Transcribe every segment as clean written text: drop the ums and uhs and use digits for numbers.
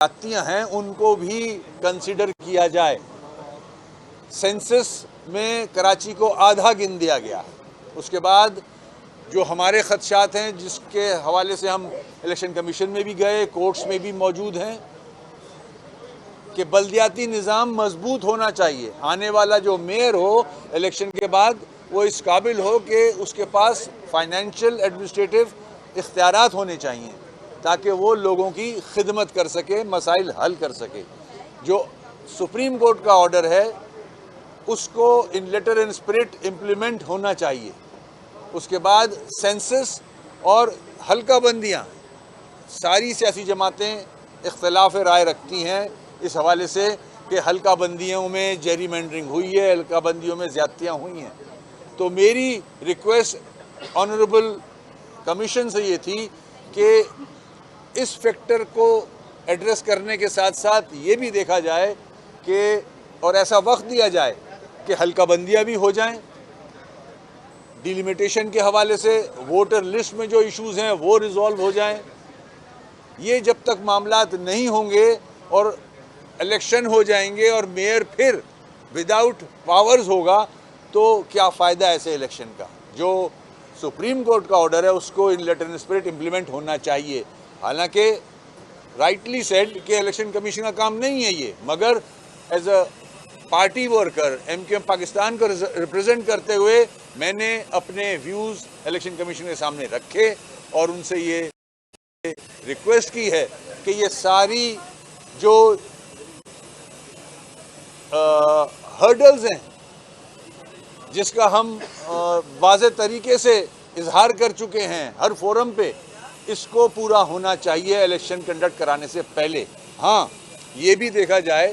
जातियां हैं उनको भी कंसिडर किया जाए। सेंसस में कराची को आधा गिन दिया गया। उसके बाद जो हमारे खदशात हैं, जिसके हवाले से हम इलेक्शन कमीशन में भी गए, कोर्ट्स में भी मौजूद हैं, कि बल्दियाती निज़ाम मजबूत होना चाहिए। आने वाला जो मेयर हो इलेक्शन के बाद वो इस काबिल हो कि उसके पास फाइनेंशियल एडमिनिस्ट्रेटिव इख्तियारात होने चाहिए ताकि वो लोगों की खिदमत कर सके, मसाइल हल कर सके। जो सुप्रीम कोर्ट का ऑर्डर है उसको in letter and spirit implement होना चाहिए। उसके बाद सेंसस और हल्का बंदियाँ, सारी सियासी जमातें इख्तलाफ राय रखती हैं इस हवाले से कि हल्का बंदियों में जेरीमेंडरिंग हुई है, हल्का बंदियों में ज़्यादतियाँ हुई हैं। तो मेरी रिक्वेस्ट ऑनरेबल कमीशन से ये थी कि इस फैक्टर को एड्रेस करने के साथ साथ ये भी देखा जाए कि और ऐसा वक्त दिया जाए कि हल्का बंदियाँ भी हो जाएं, डिलिमिटेशन के हवाले से वोटर लिस्ट में जो इश्यूज़ हैं वो रिजॉल्व हो जाएं। ये जब तक मामलात नहीं होंगे और इलेक्शन हो जाएंगे और मेयर फिर विदाउट पावर्स होगा तो क्या फ़ायदा ऐसे इलेक्शन का। जो सुप्रीम कोर्ट का ऑर्डर है उसको in letter and spirit implement होना चाहिए। हालांकि राइटली सेड कि इलेक्शन कमीशन का काम नहीं है ये, मगर as a party worker MKM Pakistan को रिप्रेजेंट करते हुए मैंने अपने व्यूज़ इलेक्शन कमीशन के सामने रखे और उनसे ये रिक्वेस्ट की है कि ये सारी जो हर्डल्स हैं जिसका हम वाज़े तरीके से इजहार कर चुके हैं हर फोरम पे, इसको पूरा होना चाहिए इलेक्शन कंडक्ट कराने से पहले। हाँ, ये भी देखा जाए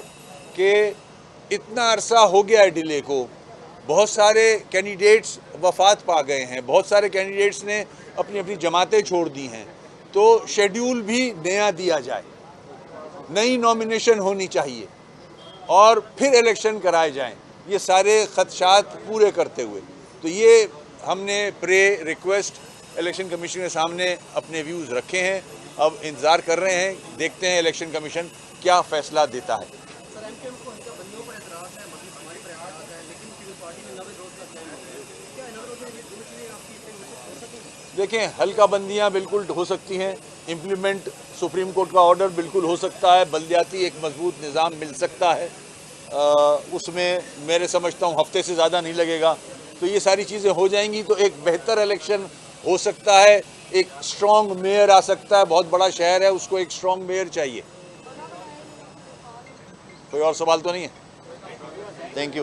कि इतना अरसा हो गया है डिले को, बहुत सारे कैंडिडेट्स वफात पा गए हैं, बहुत सारे कैंडिडेट्स ने अपनी अपनी जमातें छोड़ दी हैं, तो शेड्यूल भी नया दिया जाए, नई नॉमिनेशन होनी चाहिए और फिर इलेक्शन कराए जाएं, ये सारे खदशात पूरे करते हुए। तो ये हमने रिक्वेस्ट इलेक्शन कमीशन के सामने अपने व्यूज़ रखे हैं। अब इंतज़ार कर रहे हैं, देखते हैं इलेक्शन कमीशन क्या फ़ैसला देता है। देखें, हल्का बंदियाँ बिल्कुल हो सकती हैं, इम्प्लीमेंट सुप्रीम कोर्ट का ऑर्डर बिल्कुल हो सकता है, बल्दियाती एक मजबूत निज़ाम मिल सकता है, उसमें मेरे समझता हूँ हफ्ते से ज़्यादा नहीं लगेगा। तो ये सारी चीज़ें हो जाएंगी तो एक बेहतर इलेक्शन हो सकता है, एक स्ट्रॉन्ग मेयर आ सकता है। बहुत बड़ा शहर है, उसको एक स्ट्रॉन्ग मेयर चाहिए। कोई और सवाल तो नहीं है? Thank you.